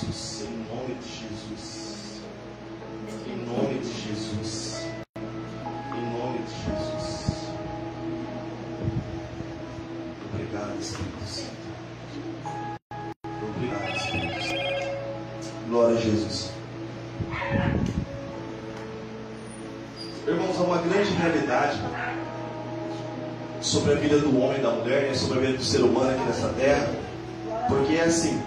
Jesus, em nome de Jesus, em nome de Jesus, em nome de Jesus. Obrigado, Espírito Santo. Obrigado, Espírito Santo. Glória a Jesus. Irmãos, há uma grande realidade sobre a vida do homem e da mulher, né? Sobre a vida do ser humano aqui nessa terra, porque é assim,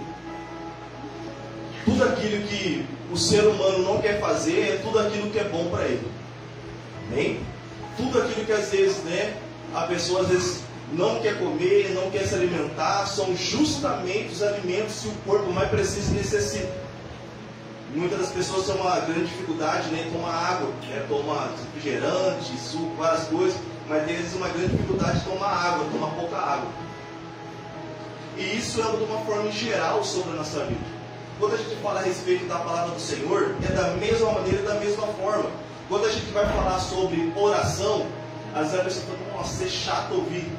tudo aquilo que o ser humano não quer fazer é tudo aquilo que é bom para ele. Amém? Tudo aquilo que às vezes, né, a pessoa às vezes não quer comer, não quer se alimentar, são justamente os alimentos que o corpo mais precisa e necessita. Muitas das pessoas têm uma grande dificuldade, né, em tomar água, né, tomar refrigerante, suco, várias coisas, mas tem às vezes uma grande dificuldade de tomar água, tomar pouca água. E isso é de uma forma geral sobre a nossa vida. Quando a gente fala a respeito da palavra do Senhor, é da mesma maneira, da mesma forma. Quando a gente vai falar sobre oração, às vezes a pessoa fala, nossa, é chato ouvir.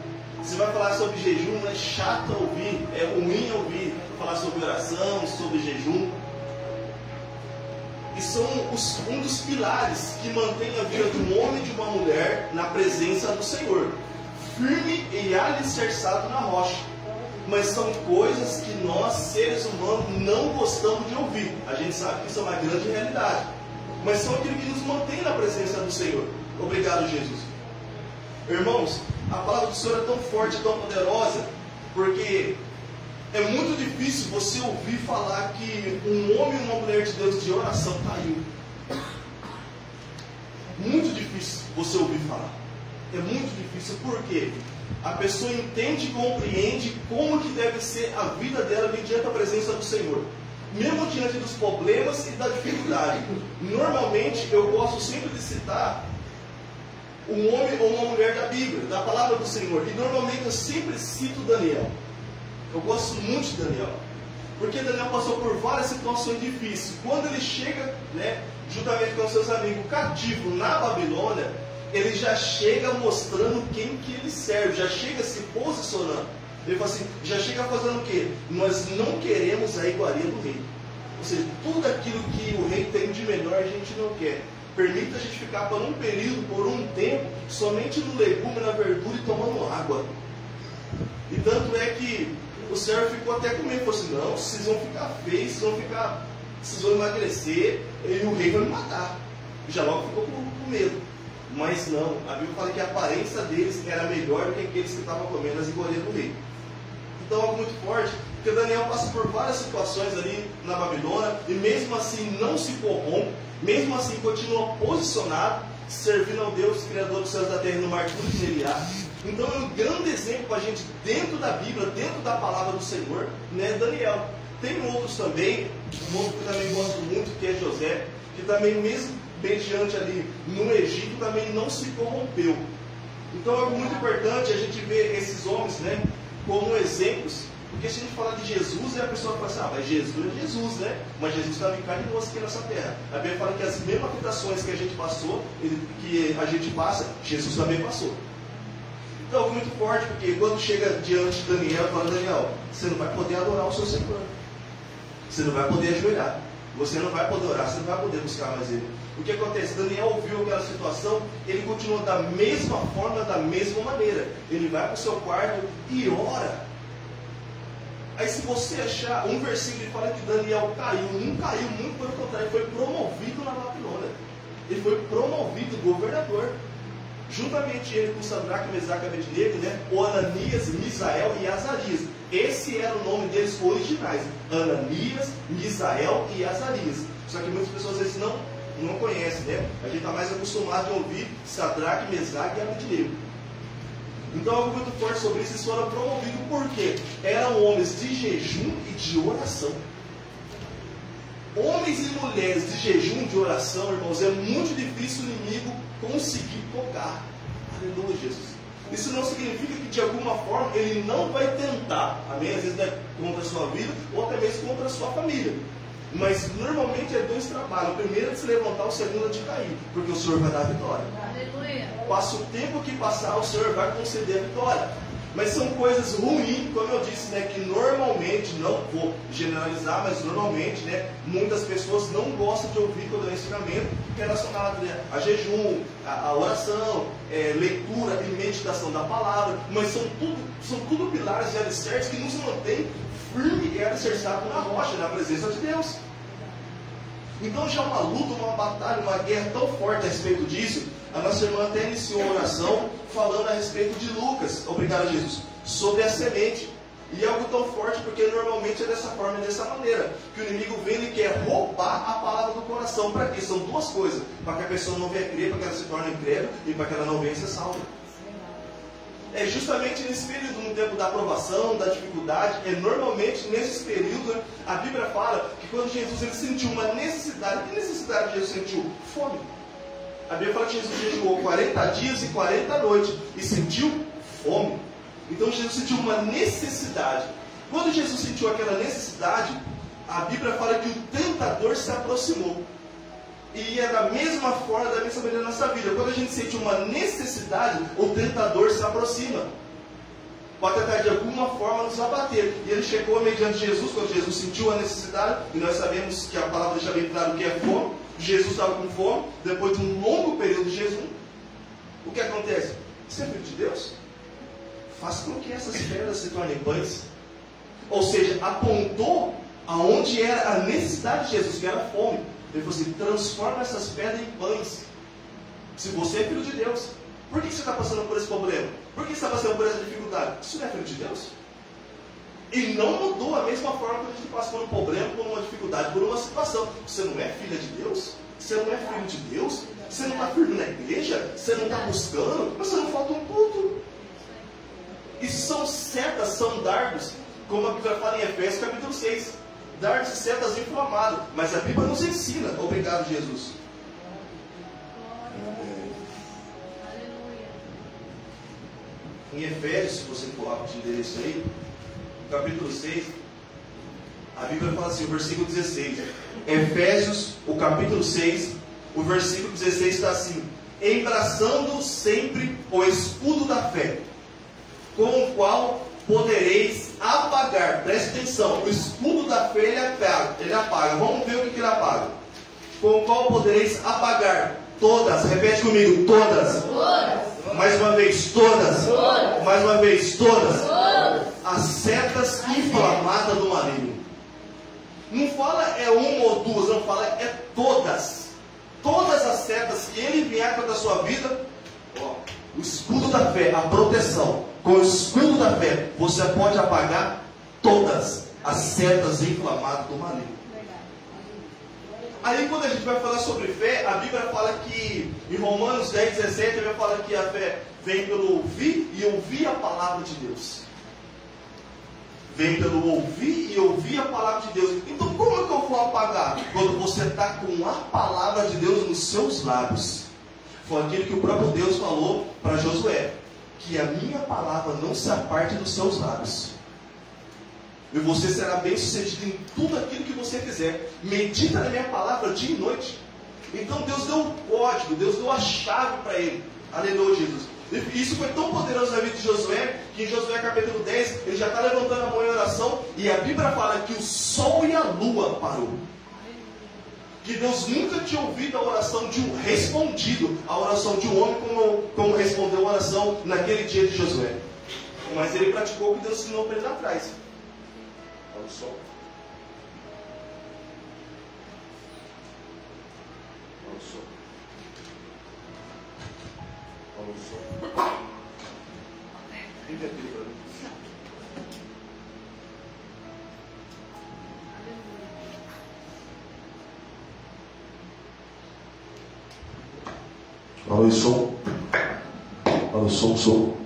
Você vai falar sobre jejum, é chato ouvir, é ruim ouvir. Falar sobre oração, sobre jejum. E são um dos pilares que mantém a vida de um homem e de uma mulher na presença do Senhor, firme e alicerçado na rocha. Mas são coisas que nós, seres humanos, não gostamos de ouvir. A gente sabe que isso é uma grande realidade. Mas são aquilo que nos mantém na presença do Senhor. Obrigado, Jesus. Irmãos, a palavra do Senhor é tão forte, tão poderosa, porque é muito difícil você ouvir falar que um homem e uma mulher de Deus de oração caiu. Muito difícil você ouvir falar. É muito difícil, por quê? A pessoa entende e compreende como que deve ser a vida dela mediante a presença do Senhor, mesmo diante dos problemas e da dificuldade. Normalmente eu gosto sempre de citar um homem ou uma mulher da Bíblia, da palavra do Senhor, e normalmente eu sempre cito Daniel. Eu gosto muito de Daniel, porque Daniel passou por várias situações difíceis. Quando ele chega, né, juntamente com seus amigos, cativo na Babilônia, ele já chega mostrando quem que ele serve, já chega se posicionando. Ele fala assim, já chega fazendo o quê? Nós não queremos a iguaria do rei. Ou seja, tudo aquilo que o rei tem de melhor a gente não quer. Permita a gente ficar por um período, por um tempo, somente no legume, na verdura e tomando água. E tanto é que o Senhor ficou até com medo, falou assim, não, vocês vão ficar feios, vocês vão emagrecer, e o rei vai me matar. E já logo ficou com medo. Mas não, a Bíblia fala que a aparência deles era melhor do que aqueles que estavam comendo as iguarias do rei. Então algo muito forte, porque Daniel passa por várias situações ali na Babilônia, e mesmo assim não se corrompe, mesmo assim continua posicionado, servindo ao Deus, Criador dos céus e da terra, no mar tudo que nele há. Então é um grande exemplo para a gente dentro da Bíblia, dentro da palavra do Senhor, né, Daniel. Tem outros também, um outro que eu também gosto muito, que é José, que também mesmo mediante ali no Egito também não se corrompeu. Então é muito importante a gente ver esses homens, né, como exemplos, porque se a gente falar de Jesus, a pessoa fala assim, mas Jesus é Jesus, né? Mas Jesus também carne e osso aqui nessa terra. A Bíblia fala que as mesmas afetações que a gente passou, que a gente passa, Jesus também passou. Então é muito forte, porque quando chega diante de Daniel, fala, Daniel, você não vai poder adorar o seu Senhor. Você não vai poder ajoelhar. Você não vai poder orar, você não vai poder buscar mais Ele. O que acontece? Daniel ouviu aquela situação, ele continua da mesma forma, da mesma maneira. Ele vai para o seu quarto e ora. Aí se você achar um versículo que fala que Daniel caiu, não caiu, muito pelo contrário, ele foi promovido na Babilônia. Ele foi promovido governador. Juntamente ele com Sadraque, Mesaque e Abednego, né? O Ananias, Misael e Azarias. Esse era o nome deles originais. Ananias, Misael e Azarias. Só que muitas pessoas às vezes não conhecem, né? A gente está mais acostumado a ouvir Sadraque, Mesaque e Abednego. Então algo muito forte sobre isso, eles foram promovidos porque eram homens de jejum e de oração. Homens e mulheres de jejum e de oração, irmãos, é muito difícil o inimigo conseguir tocar. Aleluia, Jesus. Isso não significa que de alguma forma ele não vai tentar, amém? Às vezes é contra a sua vida ou até mesmo contra a sua família. Mas normalmente é dois trabalhos. O primeiro é de se levantar, o segundo é de cair, porque o Senhor vai dar a vitória. Aleluia. Passa o tempo que passar, o Senhor vai conceder a vitória. Mas são coisas ruins, como eu disse, né, que normalmente, não vou generalizar, mas normalmente, né, muitas pessoas não gostam de ouvir quando é ensinamento relacionado, né, a jejum, a oração, leitura e meditação da palavra, mas são tudo pilares e alicerces que nos mantêm firme e alicerçado na rocha, na presença de Deus. Então já uma luta, uma batalha, uma guerra tão forte a respeito disso. A nossa irmã até iniciou uma oração falando a respeito de Lucas, obrigado Jesus, sobre a semente. E é algo tão forte porque normalmente é dessa forma e dessa maneira, que o inimigo vem e quer roubar a palavra do coração. Para quê? São duas coisas: para que a pessoa não venha crer, para que ela se torne incrédula e para que ela não venha ser salva. É justamente nesse período, no tempo da aprovação, da dificuldade, normalmente nesses períodos, a Bíblia fala que quando Jesus ele sentiu uma necessidade, que necessidade Jesus sentiu? Fome. A Bíblia fala que Jesus jejuou 40 dias e 40 noites e sentiu fome. Então Jesus sentiu uma necessidade. Quando Jesus sentiu aquela necessidade, a Bíblia fala que o tentador se aproximou. E é da mesma forma, da mesma maneira na nossa vida. Quando a gente sente uma necessidade, o tentador se aproxima. Pode tentar de alguma forma nos abater. E ele chegou mediante Jesus, quando Jesus sentiu a necessidade, e nós sabemos que a palavra deixa bem claro que é fome. Jesus estava com fome, depois de um longo período de jejum. O que acontece? Você é filho de Deus? Faça com que essas pedras se tornem pães. Ou seja, apontou aonde era a necessidade de Jesus, que era a fome. Ele falou assim: transforma essas pedras em pães. Se você é filho de Deus, por que você está passando por esse problema? Por que você está passando por essa dificuldade? Isso não é filho de Deus? E não mudou a mesma forma que a gente passa por um problema, por uma dificuldade, por uma situação. Você não é filha de Deus? Você não é filho de Deus? Você não está firme na igreja? Você não está buscando? Mas você não falta um culto. Isso são setas, são dardos, como a Bíblia fala em Efésios capítulo 6. Dardos e setas inflamados. Mas a Bíblia nos ensina. Obrigado, Jesus. Em Efésios, se você for de endereço aí, capítulo 6, a Bíblia fala assim, o versículo 16. Efésios, o capítulo 6, o versículo 16 está assim: embraçando sempre o escudo da fé, com o qual podereis apagar. Preste atenção, o escudo da fé ele apaga. Vamos ver o que ele apaga. Com o qual podereis apagar todas, repete comigo, todas. Mais uma vez, todas. Mais uma vez, todas. As setas inflamadas do maligno. Não fala é uma ou duas, não fala é todas. Todas as setas que ele vier contra a sua vida, o escudo da fé, a proteção. Com o escudo da fé, você pode apagar todas as setas inflamadas do maligno. Aí quando a gente vai falar sobre fé, a Bíblia fala que, em Romanos 10, 17, ele fala que a fé vem pelo ouvir e ouvir a palavra de Deus. Vem pelo ouvir e ouvir a palavra de Deus. Então como é que eu vou apagar? Quando você está com a palavra de Deus nos seus lábios. Foi aquilo que o próprio Deus falou para Josué: que a minha palavra não se aparte dos seus lábios. E você será bem sucedido em tudo aquilo que você fizer. Medita na minha palavra dia e noite. Então Deus deu o código, Deus deu a chave para ele. Aleluia, Jesus. E isso foi tão poderoso na vida de Josué, que em Josué capítulo 10, ele já está levantando a mão em oração, e a Bíblia fala que o sol e a lua parou. Que Deus nunca tinha ouvido a oração de um respondido, a oração de um homem como respondeu a oração naquele dia de Josué. Mas ele praticou o que Deus ensinou para ele lá atrás. Olha o sol. Olha o sol. Olha o sol. Liga aqui para mim. Alô, som. Alô, som.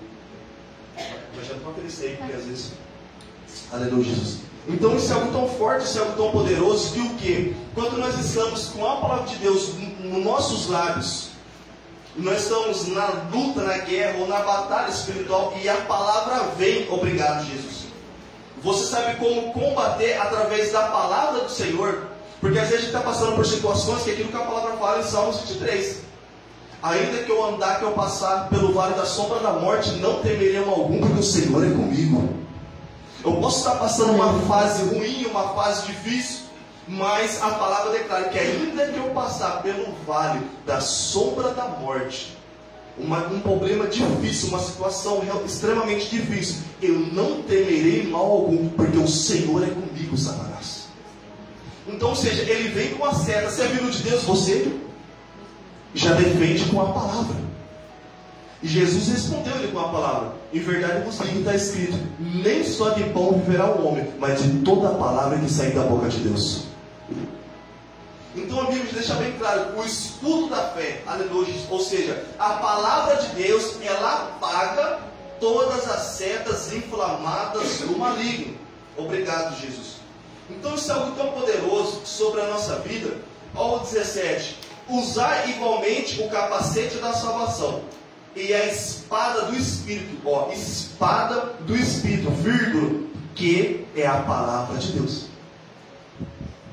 Mas já não aquele sei, porque às vezes. Aleluia, Jesus. Então isso é algo tão forte, isso é algo tão poderoso que o quê? Quando nós estamos com a palavra de Deus nos nossos lábios, nós estamos na luta, na guerra ou na batalha espiritual e a palavra vem, obrigado, Jesus. Você sabe como combater através da palavra do Senhor? Porque às vezes a gente está passando por situações que é aquilo que a palavra fala em Salmos 23. Ainda que eu andar, que eu passar pelo vale da sombra da morte, não temerei mal algum, porque o Senhor é comigo. Eu posso estar passando uma fase ruim, uma fase difícil, mas a palavra declara que ainda que eu passar pelo vale da sombra da morte, um problema difícil, uma situação extremamente difícil, eu não temerei mal algum, porque o Senhor é comigo, Satanás. Então, ou seja, ele vem com a seta. Se é vindo de Deus, você já defende com a palavra. E Jesus respondeu ele com a palavra: em verdade vos digo, está escrito, nem só de pão viverá o homem, mas de toda a palavra que sair da boca de Deus. Então a Bíblia deixa bem claro, o escudo da fé, aleluia, ou seja, a palavra de Deus, ela apaga todas as setas inflamadas do maligno. Obrigado, Jesus. Então isso é algo tão poderoso sobre a nossa vida. Olha o 17: usar igualmente o capacete da salvação e a espada do Espírito, espada do Espírito, vírgula, que é a palavra de Deus.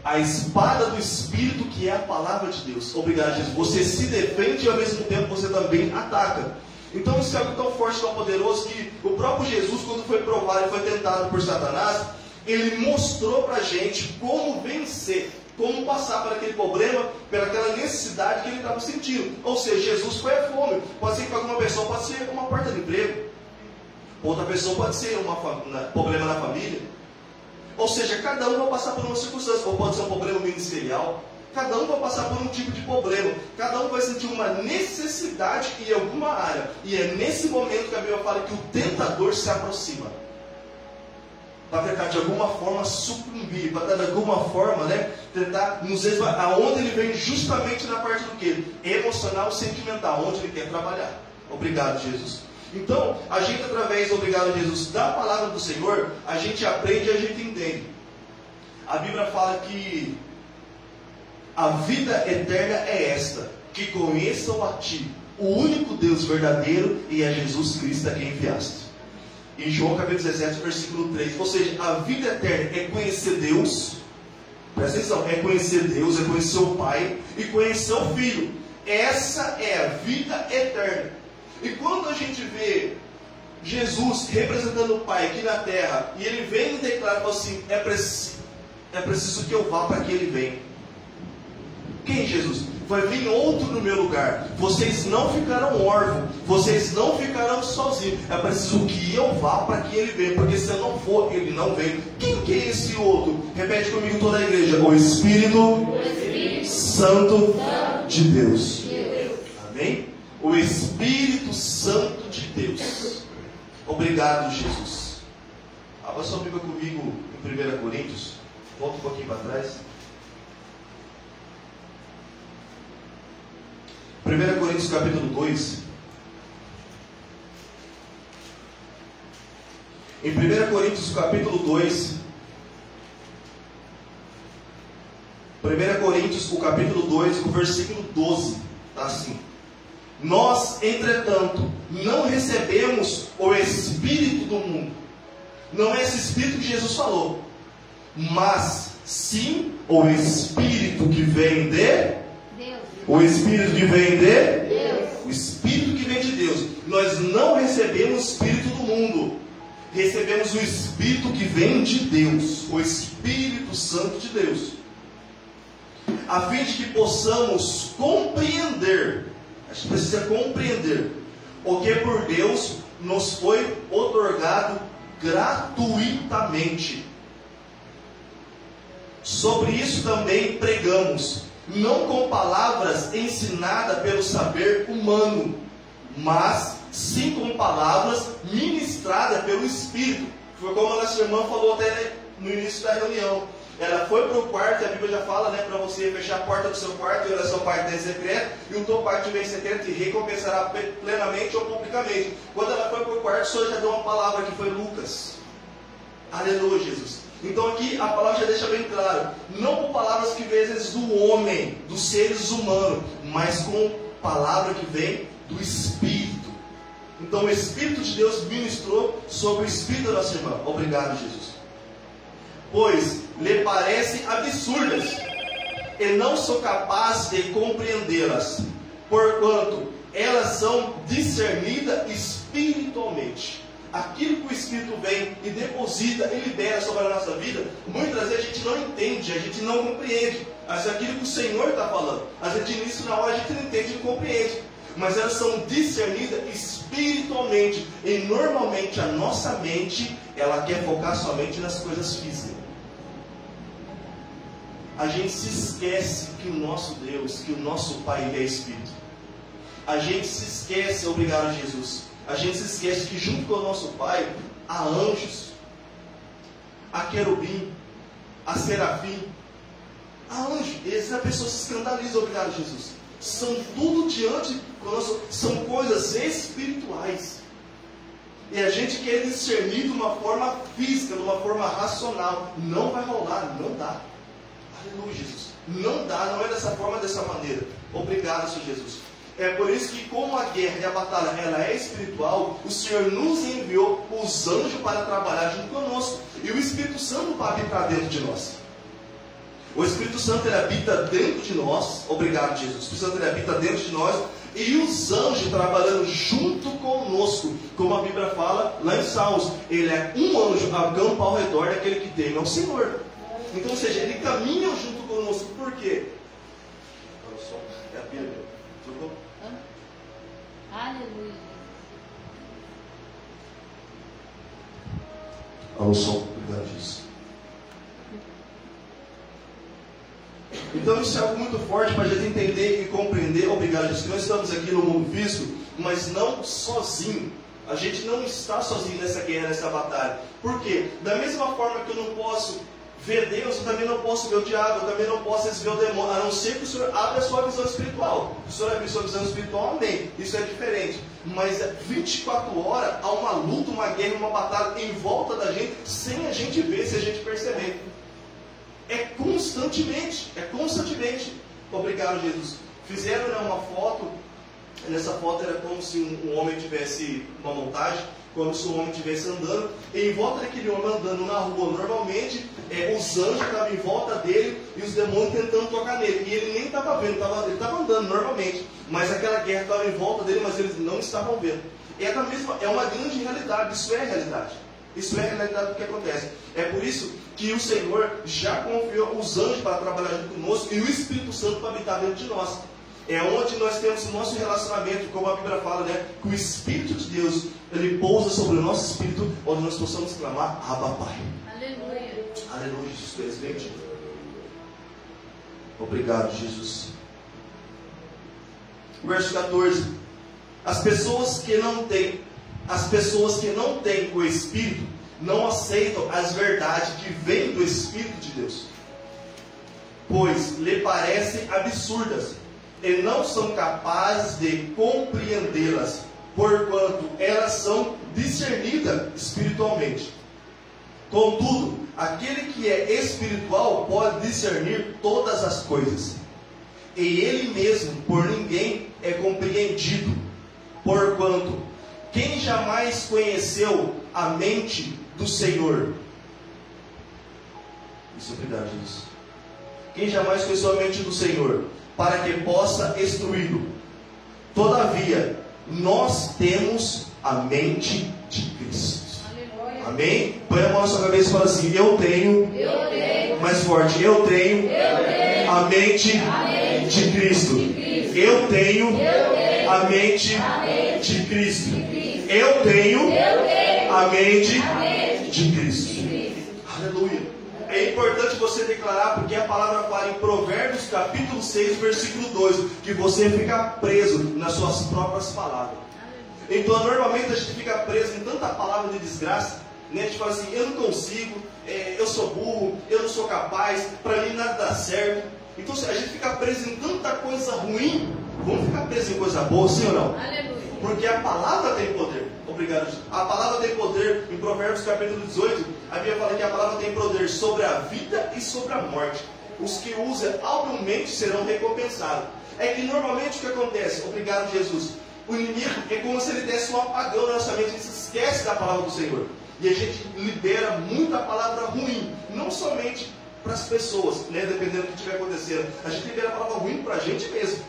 A espada do Espírito, que é a palavra de Deus. Obrigado, Jesus. Você se defende e ao mesmo tempo você também ataca. Então isso é algo tão forte, tão poderoso, que o próprio Jesus, quando foi provado e foi tentado por Satanás, ele mostrou para a gente como vencer, como passar por aquele problema, pelaquela necessidade que ele estava sentindo. Ou seja, Jesus foi a fome. Pode ser que para alguma pessoa pode ser uma porta de emprego, outra pessoa pode ser um problema na família. Ou seja, cada um vai passar por uma circunstância, ou pode ser um problema ministerial. Cada um vai passar por um tipo de problema. Cada um vai sentir uma necessidade em alguma área. E é nesse momento que a Bíblia fala que o tentador se aproxima, para tentar de alguma forma sucumbir, para de alguma forma, tentar nos esvaziar. Aonde ele vem justamente na parte do quê? Emocional, sentimental, onde ele quer trabalhar. Obrigado, Jesus. Então, a gente, através, obrigado, Jesus, da palavra do Senhor, a gente aprende e a gente entende. A Bíblia fala que a vida eterna é esta, que conheçam a Ti, o único Deus verdadeiro, e a Jesus Cristo a quem enviaste. Em João capítulo 17, versículo 3. Ou seja, a vida eterna é conhecer Deus. Presta atenção, é conhecer Deus, é conhecer o Pai e conhecer o Filho. Essa é a vida eterna. E quando a gente vê Jesus representando o Pai aqui na terra, e ele vem e declara assim: é preciso que eu vá para que ele venha. Quem, Jesus? Vai vir outro no meu lugar. Vocês não ficarão órfãos, vocês não ficarão sozinhos. É preciso que eu vá para que ele venha, porque se eu não for, ele não vem. Quem que é esse outro? Repete comigo toda a igreja: o Espírito Santo de Deus. Amém? O Espírito Santo de Deus. Obrigado, Jesus. Abra sua Bíblia comigo em 1 Coríntios. Volta um pouquinho para trás. 1 Coríntios capítulo 2. Em 1 Coríntios capítulo 2. 1 Coríntios, o capítulo 2, o versículo 12. Está assim: nós, entretanto, não recebemos o Espírito do mundo. Não é esse Espírito que Jesus falou, mas sim o Espírito que vem de Deus. O Espírito que vem de Deus. O Espírito que vem de Deus. Nós não recebemos o Espírito do mundo. Recebemos o Espírito que vem de Deus, o Espírito Santo de Deus, a fim de que possamos compreender. A gente precisa compreender o que por Deus nos foi otorgado gratuitamente. Sobre isso também pregamos, não com palavras ensinadas pelo saber humano, mas sim com palavras ministradas pelo Espírito. Foi como a nossa irmã falou até no início da reunião. Ela foi para o quarto, e a Bíblia já fala, para você fechar a porta do seu quarto, e olhar seu pai em secreto, e o teu pai que vem em secreto e recompensará plenamente ou publicamente. Quando ela foi para o quarto, o Senhor já deu uma palavra que foi Lucas. Aleluia, Jesus. Então aqui a palavra já deixa bem claro, não com palavras que vêm às vezes do homem, dos seres humanos, mas com palavra que vem do Espírito. Então o Espírito de Deus ministrou sobre o Espírito da nossa irmã. Obrigado, Jesus. Pois lhe parecem absurdas, e não sou capaz de compreendê-las, porquanto elas são discernidas espiritualmente. Aquilo que o Espírito vem e deposita e libera sobre a nossa vida, muitas vezes a gente não entende, a gente não compreende. Mas é aquilo que o Senhor está falando. Às vezes de início, na hora, a gente não entende e não compreende. Mas elas são discernidas espiritualmente. E normalmente a nossa mente, ela quer focar somente nas coisas físicas. A gente se esquece que o nosso Deus, que o nosso Pai, Ele é Espírito. A gente se esquece, obrigado a Jesus. A gente se esquece que junto com o nosso Pai, há anjos, há querubim, há serafim, há anjos. E essa pessoa se escandaliza, obrigado a Jesus. São tudo diante conosco, são coisas espirituais. E a gente quer discernir de uma forma física, de uma forma racional. Não vai rolar, não dá. Aleluia, Jesus. Não dá, não é dessa forma, dessa maneira. Obrigado, Senhor Jesus. É por isso que, como a guerra e a batalha ela é espiritual, o Senhor nos enviou os anjos para trabalhar junto conosco. E o Espírito Santo para habitar dentro de nós. O Espírito Santo ele habita dentro de nós. Obrigado, Jesus. O Espírito Santo ele habita dentro de nós. E os anjos trabalhando junto conosco. Como a Bíblia fala lá em Salmos. Ele é um anjo, acampa ao redor daquele que teme ao Senhor. Então, ou seja, ele caminha junto conosco. Por quê? Olha só, é a Bíblia. Tudo bom? Aleluia. Olha o som, obrigado disso. Então isso é algo muito forte para a gente entender e compreender, obrigado Jesus, que nós estamos aqui no mundo físico, mas não sozinho. A gente não está sozinho nessa guerra, nessa batalha. Por quê? Da mesma forma que eu não posso ver Deus, eu também não posso ver o diabo, eu também não posso ver o demônio, a não ser que o Senhor abra a sua visão espiritual. Se o Senhor abrir a sua visão espiritual, amém. Isso é diferente. Mas 24 horas há uma luta, uma guerra, uma batalha em volta da gente, sem a gente ver, sem a gente perceber. É constantemente. Obrigado, Jesus. Fizeram uma foto, nessa foto era como se um homem tivesse uma montagem, como se um homem estivesse andando, e em volta daquele homem andando na rua normalmente, os anjos estavam em volta dele e os demônios tentando tocar nele. E ele nem estava vendo, ele estava andando normalmente, mas aquela guerra estava em volta dele, mas eles não estavam vendo. É uma grande realidade, isso é realidade. Isso é a realidade do que acontece. É por isso que o Senhor já confiou os anjos para trabalhar junto conosco e o Espírito Santo para habitar dentro de nós. É onde nós temos o nosso relacionamento, como a Bíblia fala, né? Que o Espírito de Deus, ele pousa sobre o nosso espírito, onde nós possamos clamar, Abba, Pai. Aleluia. Aleluia, Jesus, tu és bendito. Obrigado, Jesus. Verso 14. As pessoas que não têm o Espírito, não aceitam as verdades que vêm do Espírito de Deus, pois lhe parecem absurdas, e não são capazes de compreendê-las, porquanto elas são discernidas espiritualmente. Contudo, aquele que é espiritual pode discernir todas as coisas, e ele mesmo por ninguém é compreendido, porquanto quem jamais conheceu a mente do Senhor? Isso é verdade, isso. Quem jamais conheceu a mente do Senhor, para que possa instruí-lo? Todavia, nós temos a mente de Cristo. Aleluia. Amém? Põe a mão na sua cabeça e fala assim: eu tenho. Mais forte, eu tenho a mente de Cristo. Eu tenho a mente de Cristo. Eu tenho a mente de Cristo. Aleluia. É importante você declarar, porque a palavra fala em Provérbios capítulo 6, versículo 2, que você fica preso nas suas próprias palavras. Então normalmente a gente fica preso em tanta palavra de desgraça, né? A gente fala assim: eu não consigo, eu sou burro, eu não sou capaz, para mim nada dá certo. Então a gente fica preso em tanta coisa ruim. Vamos ficar preso em coisa boa, sim ou não? Aleluia. Porque a palavra tem poder. Obrigado, Jesus. A palavra tem poder. Em Provérbios capítulo 18, a Bíblia fala que a palavra tem poder sobre a vida e sobre a morte. Os que usam habilmente serão recompensados. É que normalmente o que acontece? Obrigado, Jesus. O inimigo é como se ele desse um apagão na nossa mente. A gente se esquece da palavra do Senhor. E a gente libera muita palavra ruim. Não somente para as pessoas, né? Dependendo do que estiver acontecendo. A gente libera a palavra ruim para a gente mesmo.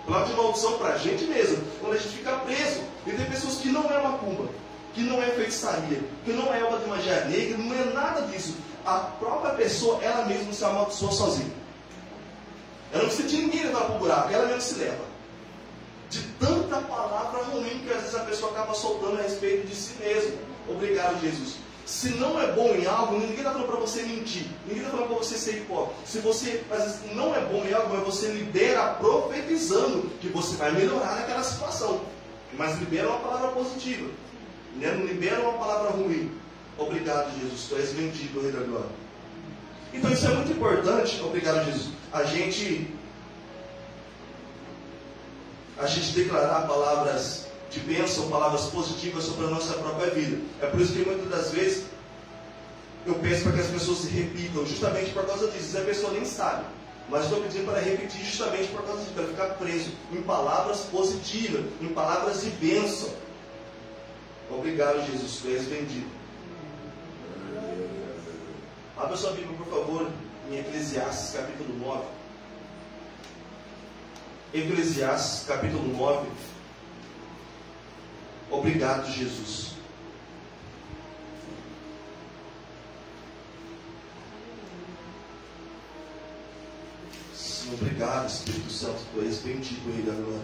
Palavra de maldição para a gente mesmo, quando a gente fica preso. E tem pessoas que não é macumba, que não é feitiçaria, que não é obra de magia negra, não é nada disso. A própria pessoa, ela mesma se amaldiçoa sozinha. Ela não precisa de ninguém levar para o buraco, ela mesma se leva. De tanta palavra ruim que às vezes a pessoa acaba soltando a respeito de si mesmo. Obrigado, Jesus. Se não é bom em algo, ninguém está falando para você mentir, ninguém está falando para você ser hipócrita. Se você às vezes não é bom em algo, mas você libera profetizando que você vai melhorar naquela situação. Mas libera uma palavra positiva, né? Não libera uma palavra ruim. Obrigado, Jesus, tu és bendito, Rei da Glória. Então isso é muito importante, obrigado, Jesus, a gente declarar palavras de bênção, palavras positivas sobre a nossa própria vida. É por isso que muitas das vezes eu peço para que as pessoas se repitam, justamente por causa disso. A pessoa nem sabe, mas estou pedindo para repetir justamente por causa disso, para ficar preso em palavras positivas, em palavras de bênção. Obrigado, Jesus, tu és bendito. Abra sua Bíblia, por favor, em Eclesiastes, capítulo 9. Eclesiastes, capítulo 9. Obrigado, Jesus. Sim, obrigado, Espírito Santo, tu és bendito, Rei da Glória.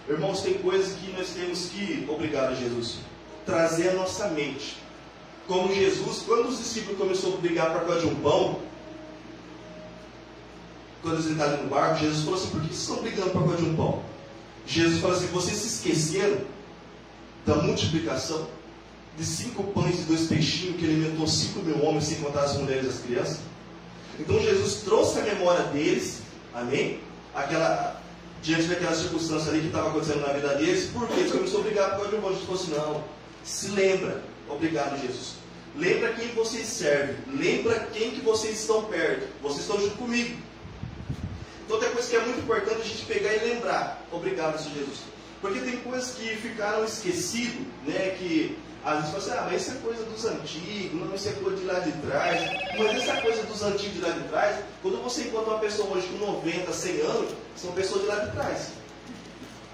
Irmãos, tem coisas que nós temos que, obrigado, Jesus, trazer à nossa mente. Como Jesus, quando os discípulos começaram a brigar por causa de um pão, quando eles entraram no barco, Jesus falou assim: por que vocês estão brigando por causa de um pão? Jesus falou assim: vocês se esqueceram da multiplicação de 5 pães e 2 peixinhos que alimentou 5.000 homens, sem contar as mulheres e as crianças? Então Jesus trouxe a memória deles, amém? Diante daquela circunstância ali que estava acontecendo na vida deles, porque eles começaram a brigar por causa de um pão. Jesus falou assim: não, se lembra, obrigado, Jesus. Lembra quem vocês servem, lembra quem que vocês estão perto, vocês estão junto comigo. Então tem coisa que é muito importante a gente pegar e lembrar. Obrigado, Senhor Jesus. Porque tem coisas que ficaram esquecidas, né? Que às vezes você fala assim: mas isso é coisa dos antigos, não, isso é coisa de lá de trás. Mas essa coisa dos antigos de lá de trás, quando você encontra uma pessoa hoje com 90, 100 anos, são pessoas de lá de trás.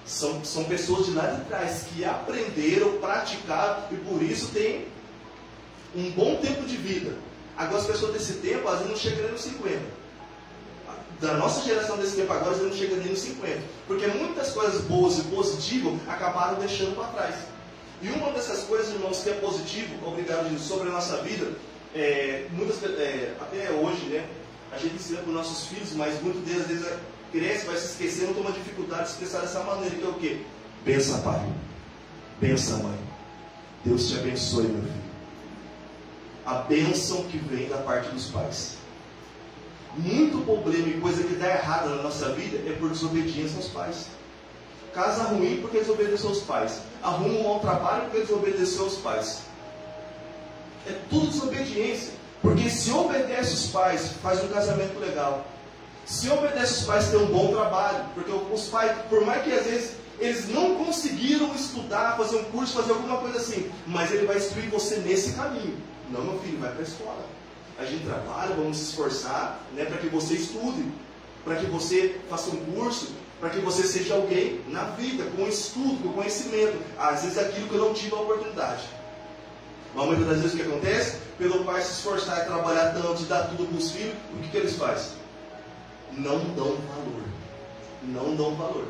São pessoas de lá de trás que aprenderam, praticaram e por isso tem um bom tempo de vida. Agora as pessoas desse tempo, às vezes não chegam nem nos 50. Da nossa geração desse tempo agora, eles não chegam nem nos 50. Porque muitas coisas boas e positivas acabaram deixando para trás. E uma dessas coisas, irmãos, que é positivo, obrigado, Jesus, sobre a nossa vida, até hoje, né, a gente ensina para os nossos filhos, mas muitos deles, às vezes, cresce, vai se esquecendo, tem uma dificuldade de expressar dessa maneira, que é o quê? Bença, pai. Bença, mãe. Deus te abençoe, meu filho. A bênção que vem da parte dos pais. Muito problema e coisa que dá errada na nossa vida é por desobediência aos pais. Casa ruim porque desobedeceu aos pais. Arruma um mau trabalho porque desobedeceu aos pais. É tudo desobediência. Porque se obedece os pais, faz um casamento legal. Se obedece os pais, tem um bom trabalho. Porque os pais, por mais que às vezes eles não conseguiram estudar, fazer um curso, fazer alguma coisa assim, mas ele vai instruir você nesse caminho. Não, meu filho, vai para a escola. A gente trabalha, vamos se esforçar, né, para que você estude, para que você faça um curso, para que você seja alguém na vida, com estudo, com conhecimento. Às vezes aquilo que eu não tive a oportunidade. Mas muitas das vezes o que acontece? Pelo pai se esforçar e trabalhar tanto, e dar tudo para os filhos, o que eles fazem? Não dão valor. Não dão valor.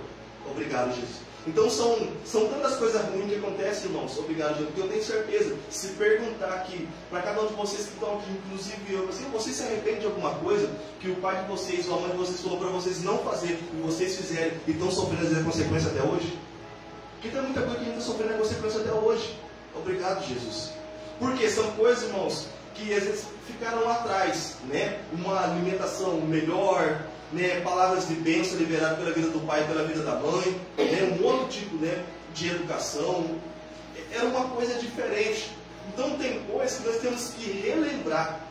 Obrigado, Jesus. Então são tantas coisas ruins que acontecem, irmãos. Obrigado, Jesus. Porque eu tenho certeza, se perguntar aqui, para cada um de vocês que estão aqui, inclusive eu, assim, vocês se arrependem de alguma coisa que o pai de vocês ou a mãe de vocês falou para vocês não fazer, e vocês fizerem e estão sofrendo as consequências até hoje? Porque tem muita coisa que a gente está sofrendo as consequências até hoje. Obrigado, Jesus. Porque são coisas, irmãos, que às vezes ficaram lá atrás, né? Uma alimentação melhor, né? Palavras de bênção liberadas pela vida do pai e pela vida da mãe, né? Um outro tipo, né, de educação. Era uma coisa diferente. Então tem coisas que nós temos que relembrar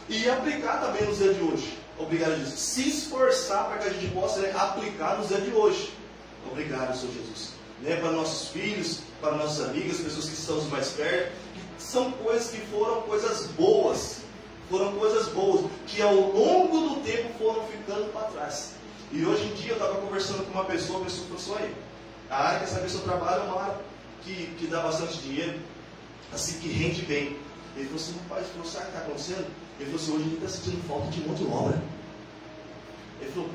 e aplicar também nos dias de hoje. Obrigado, Jesus. Se esforçar para que a gente possa, né, aplicar nos dias de hoje. Obrigado, Senhor Jesus. Né, para nossos filhos, para nossas amigas, pessoas que estão mais perto, que são coisas que foram coisas boas, que ao longo do tempo foram E hoje em dia eu estava conversando com uma pessoa, a pessoa falou assim, olha, a área que essa pessoa trabalha é uma área que dá bastante dinheiro, assim, que rende bem. Ele falou assim, rapaz, sabe o que está acontecendo? Ele falou assim, hoje a gente está sentindo falta de mão de obra. Ele falou,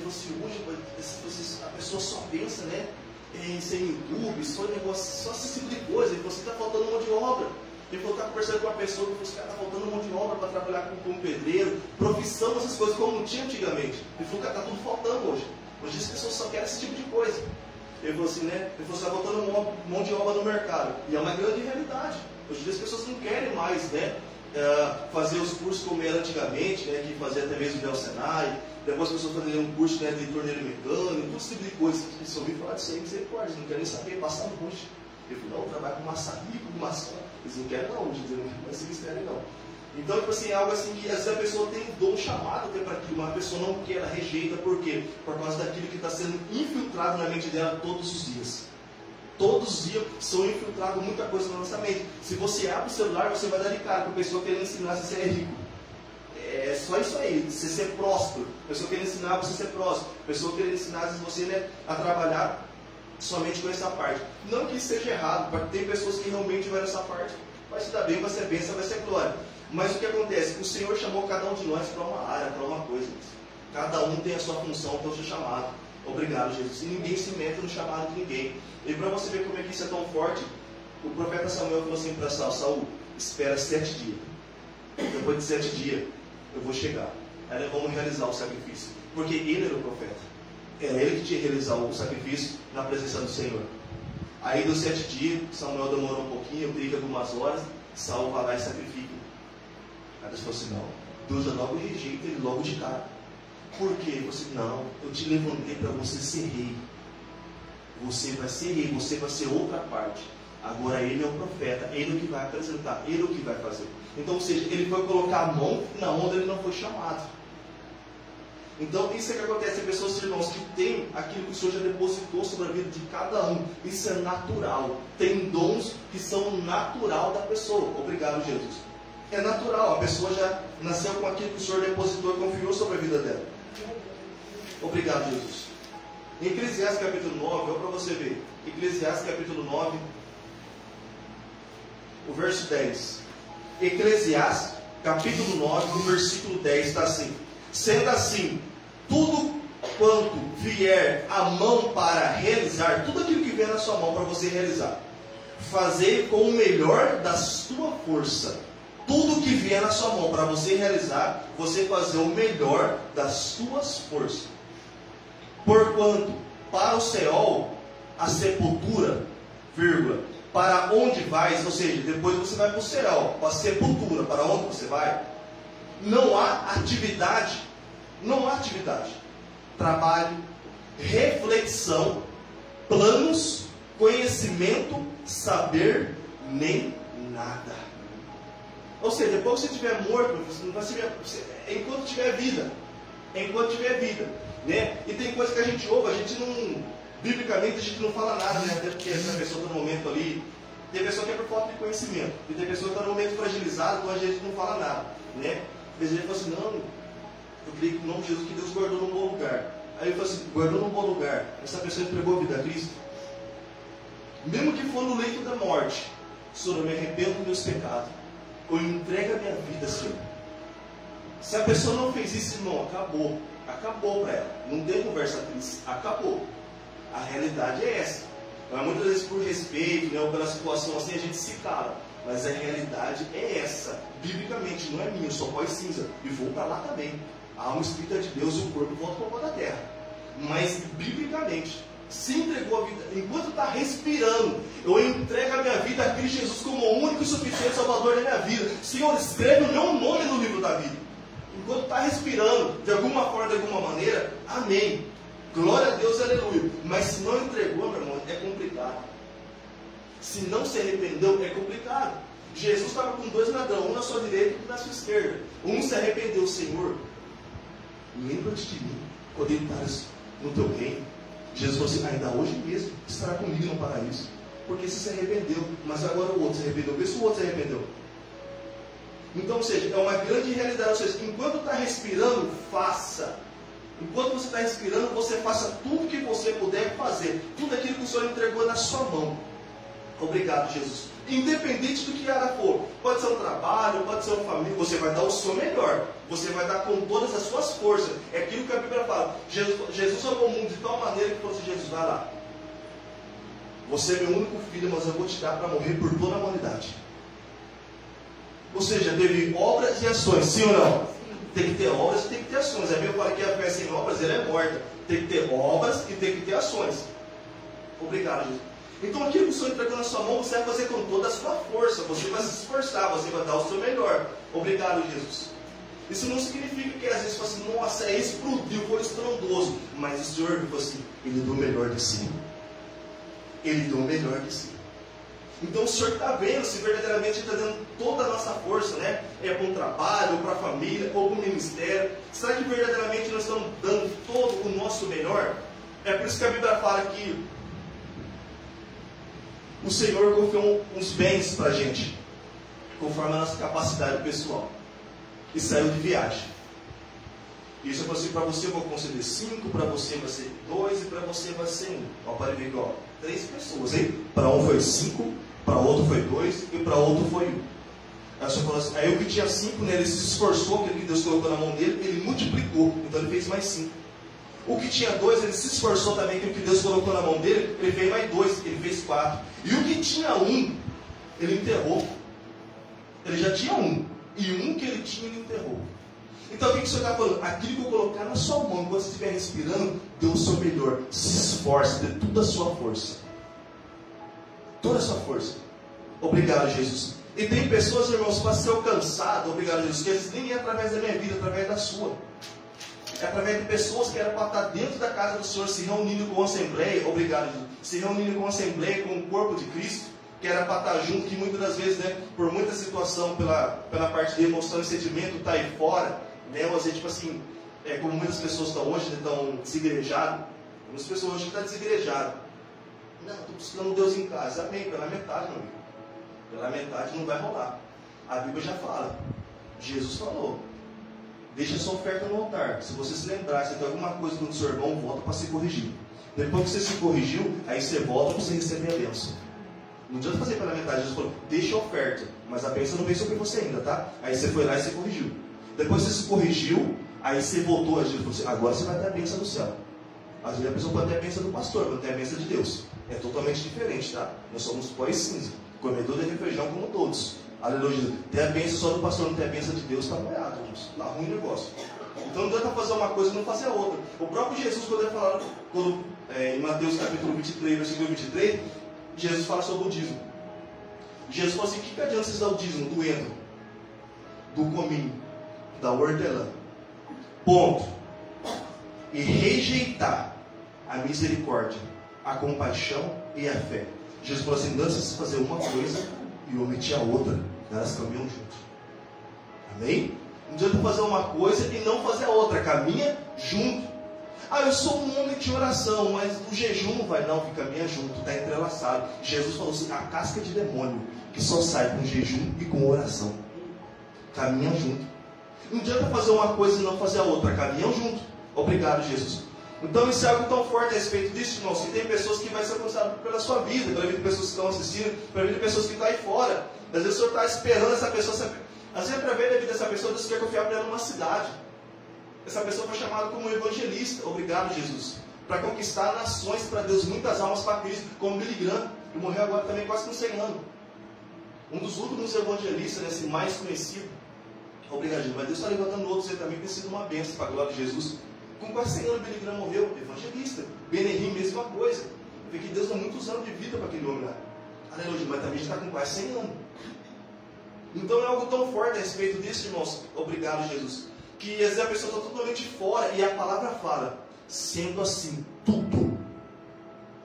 assim, hoje a pessoa só pensa, né, em ser YouTube, só negócio, só esse tipo de coisa. Ele falou assim, está faltando mão de obra. Ele falou, está conversando com uma pessoa, ele falou assim, está faltando mão de obra para trabalhar como pedreiro, profissão, essas coisas, como não tinha antigamente. Ele falou, está tudo faltando hoje. Hoje as pessoas só querem esse tipo de coisa. Ele falou assim, né, ele falou, está faltando mão de obra no mercado. E é uma grande realidade. Hoje em dia as pessoas não querem mais, né, fazer os cursos como era antigamente, né, que fazia até mesmo o Senai. Depois as pessoas faziam um curso, né, de torneiro mecânico, todo esse tipo de coisa. Eles ouviram falar disso aí, misericórdia, não querem nem saber, passar um curso. Ele falou, não, eu trabalho com maçaria, com maçã. Eles não querem não, hoje em dia não querem esse mistério não. Então, tipo assim, é algo assim que às vezes a pessoa tem dom chamado até para aquilo, mas a pessoa não quer, ela rejeita, por quê? Por causa daquilo que está sendo infiltrado na mente dela todos os dias. Todos os dias são infiltrados muita coisa na nossa mente. Se você abre o celular, você vai dar de cara com a pessoa querendo ensinar você a ser rico. É só isso aí, você ser próspero. A pessoa querendo ensinar você a ser próspero. A pessoa querendo ensinar você, né, a trabalhar somente com essa parte. Não que isso seja errado, porque tem pessoas que realmente vão nessa parte. Vai se dar bem, vai ser bênção, vai ser glória. Mas o que acontece? O Senhor chamou cada um de nós para uma área, para uma coisa. Cada um tem a sua função, tem o seu chamado. Obrigado, Jesus. E ninguém se mete no chamado de ninguém. E para você ver como é que isso é tão forte, o profeta Samuel falou assim para Saul, espera 7 dias. Depois de 7 dias, eu vou chegar. Aí nós vamos realizar o sacrifício. Porque ele era o profeta. Era ele que tinha que realizar o sacrifício na presença do Senhor. Aí dos 7 dias, Samuel demorou um pouquinho, briga algumas horas, Saul vai lá e sacrifica. Aí Deus falou assim, não, Deus já logo rejeita ele logo de cara. Por quê? Ele falou assim, não, eu te levantei para você ser rei. Você vai ser rei, você vai ser outra parte. Agora ele é o profeta, ele é o que vai apresentar, ele é o que vai fazer. Então, ou seja, ele foi colocar a mão na onde ele não foi chamado. Então, isso é que acontece. Tem pessoas, irmãos, que têm aquilo que o Senhor já depositou sobre a vida de cada um. Isso é natural. Tem dons que são natural da pessoa. Obrigado, Jesus. É natural. A pessoa já nasceu com aquilo que o Senhor depositou e confiou sobre a vida dela. Obrigado, Jesus. Em Eclesiastes capítulo 9, olha para você ver. Eclesiastes capítulo 9, o verso 10. Eclesiastes capítulo 9, o versículo 10 está assim. Sendo assim, tudo quanto vier à mão para realizar, tudo aquilo que vier na sua mão para você realizar, fazer com o melhor da sua força. Tudo que vier na sua mão para você realizar, você fazer o melhor das suas forças. Porquanto, para o Seol, a sepultura, vírgula, para onde vais, ou seja, depois você vai para o Seol, para a sepultura, para onde você vai, não há atividade, trabalho, reflexão, planos, conhecimento, saber, nem nada. Ou seja, depois que você estiver morto, você não vai se ver, enquanto tiver vida, né? E tem coisa que a gente ouve, a gente não, biblicamente a gente não fala nada, né? Até porque essa pessoa está no momento ali, tem pessoa que é por falta de conhecimento, e tem pessoa que está no momento fragilizado, então a gente não fala nada, né? Às vezes a gente fala assim, não, eu creio que o nome de Jesus que Deus guardou num bom lugar. Aí ele fala assim, guardou num bom lugar, essa pessoa entregou a vida a Cristo. Mesmo que for no leito da morte, Senhor, eu me arrependo dos meus pecados, eu entrego a minha vida, Senhor. Se a pessoa não fez isso, irmão, acabou para ela, não tem conversa triste, acabou. A realidade é essa. Mas muitas vezes por respeito, né, ou pela situação assim, a gente se cala. Mas a realidade é essa. Biblicamente, não é minha, eu sou pó e cinza. E vou para lá também. A alma espírita de Deus e o corpo voltam para o pó da terra. Mas, biblicamente, se entregou a vida, enquanto está respirando, eu entrego a minha vida a Cristo Jesus como o único e suficiente Salvador da minha vida. Senhor, escreve o meu nome no livro da vida. Enquanto está respirando, de alguma forma, de alguma maneira, amém. Glória a Deus, aleluia. Mas se não entregou, meu irmão, é complicado. Se não se arrependeu, é complicado. Jesus estava com 2 ladrões, um na sua direita e outro na sua esquerda. Um se arrependeu, Senhor, lembra-te de mim quando entrares no teu reino. Jesus falou assim, ainda hoje mesmo estará comigo no paraíso. Porque se arrependeu, mas agora o outro se arrependeu. Vê se o outro se arrependeu. Então, ou seja, é uma grande realidade. Ou seja, enquanto está respirando, faça. Enquanto você está respirando, você faça tudo que você puder fazer. Tudo aquilo que o Senhor entregou na sua mão. Obrigado, Jesus. Independente do que área for. Pode ser um trabalho, pode ser uma família. Você vai dar o seu melhor. Você vai dar com todas as suas forças. É aquilo que a Bíblia fala. Jesus amou o mundo de tal maneira que falou assim: Jesus, vai lá. Você é meu único filho, mas eu vou te dar para morrer por toda a humanidade. Ou seja, teve obras e ações, sim ou não? Tem que ter obras e tem que ter ações. A Bíblia fala que a fé sem obras, ela é morta. Tem que ter obras e tem que ter ações. Obrigado, Jesus. Então aquilo que o Senhor entregou na sua mão, você vai fazer com toda a sua força. Você vai se esforçar, você vai dar o seu melhor. Obrigado, Jesus. Isso não significa que às vezes você fala assim: nossa, explodiu, foi estrondoso. Mas o Senhor falou assim: Ele deu o melhor de si. Ele deu o melhor de si. Então o Senhor está vendo se verdadeiramente está dando toda a nossa força, né? É para um trabalho, ou para a família, ou para o ministério. Será que verdadeiramente nós estamos dando todo o nosso melhor? É por isso que a Bíblia fala que o Senhor confiou uns bens para a gente, conforme a nossa capacidade pessoal. E saiu de viagem. Isso eu falei assim: para você eu vou conceder 5, para você vai ser 2 e para você vai ser 1. Ó, para ver igual 3 pessoas, hein? Para um foi 5, para outro foi 2 e para outro foi 1. Aí o Senhor falou assim: aí o que tinha 5, né, ele se esforçou, aquilo que Deus colocou na mão dele, ele multiplicou, então ele fez mais 5. O que tinha 2, ele se esforçou também, aquilo que Deus colocou na mão dele, ele fez mais 2, ele fez 4. E o que tinha 1, ele enterrou. Ele já tinha 1, e 1 que ele tinha, ele enterrou. Então o que o Senhor está falando? Aquilo que eu colocar na sua mão, quando você estiver respirando, dê o seu melhor. Se esforce, dê toda a sua força. Toda a sua força. Obrigado, Jesus. E tem pessoas, irmãos, para ser alcançado, obrigado, Jesus, que às vezes nem é através da minha vida, é através da sua. É através de pessoas que eram para estar dentro da casa do Senhor, se reunindo com a Assembleia, obrigado, Jesus, se reunindo com a Assembleia, com o corpo de Cristo, que era para estar junto, que muitas das vezes, né, por muita situação, pela parte de emoção e sentimento, está aí fora, né, ou às vezes, tipo assim, como muitas pessoas estão hoje, né, estão desigrejadas, muitas pessoas hoje estão desigrejadas. Não, estou buscando Deus em casa. Amém, pela metade, meu amigo. Pela metade não vai rolar. A Bíblia já fala. Jesus falou: deixa a sua oferta no altar. Se você se lembrar, se tem alguma coisa com o seu irmão, volta para se corrigir. Depois que você se corrigiu, aí você volta para você receber a bênção. Não adianta fazer pela metade. Jesus falou: deixa a oferta, mas a bênção não veio sobre você ainda, tá? Aí você foi lá e você corrigiu. Depois você se corrigiu, aí você voltou a Jesus e falou assim: agora você vai ter a bênção do céu. Às vezes a pessoa pode ter a bênção do pastor, mas não tem a bênção de Deus. É totalmente diferente, tá? Nós somos pó e cinza, comedor de feijão como todos. Aleluia, Jesus. Tem a bênção só do pastor, não tem a bênção de Deus, está molhado, Jesus. Está ruim o negócio. Então não dá para fazer uma coisa e não fazer a outra. O próprio Jesus, quando ele fala, em Mateus capítulo 23, versículo 23, Jesus fala sobre o dízimo. Jesus falou assim: o que adianta vocês dar o dízimo do endro, do cominho, da hortelã? Ponto. E rejeitar a misericórdia, a compaixão e a fé. Jesus falou assim: dança se fazer uma coisa e omite a outra, elas caminham junto. Amém? Não adianta fazer uma coisa e não fazer a outra, caminha junto. Ah, eu sou um homem de oração, mas o jejum não vai, não, fica caminha junto, está entrelaçado. Jesus falou assim: a casca de demônio que só sai com jejum e com oração. Caminham junto. Não adianta fazer uma coisa e não fazer a outra, caminham junto. Obrigado, Jesus. Então isso é algo tão forte a respeito disso, irmãos, que tem pessoas que vai ser alcançado pela sua vida, pela vida de pessoas que estão assistindo, pela vida de pessoas que estão aí fora. Às vezes o Senhor está esperando essa pessoa, às vezes para ver a vida dessa pessoa, Deus quer confiar para ela numa cidade. Essa pessoa foi chamada como evangelista, obrigado, Jesus, para conquistar nações para Deus, muitas almas para Cristo, como Billy Graham, que morreu agora também quase com 100 anos. Um dos últimos evangelistas, assim, mais conhecido. Obrigado, Jesus. Mas Deus está levantando outros aí também, que tem sido uma bênção para a glória de Jesus. Com quase 100 anos, Billy Graham morreu, evangelista. Benihim, mesma coisa. Porque Deus dá muitos anos de vida para aquele homem lá. Aleluia, mas também está com quase 100 anos. Então é algo tão forte a respeito disso, irmãos. Obrigado, Jesus. Que às vezes a pessoa está totalmente fora e a palavra fala: sendo assim, tudo.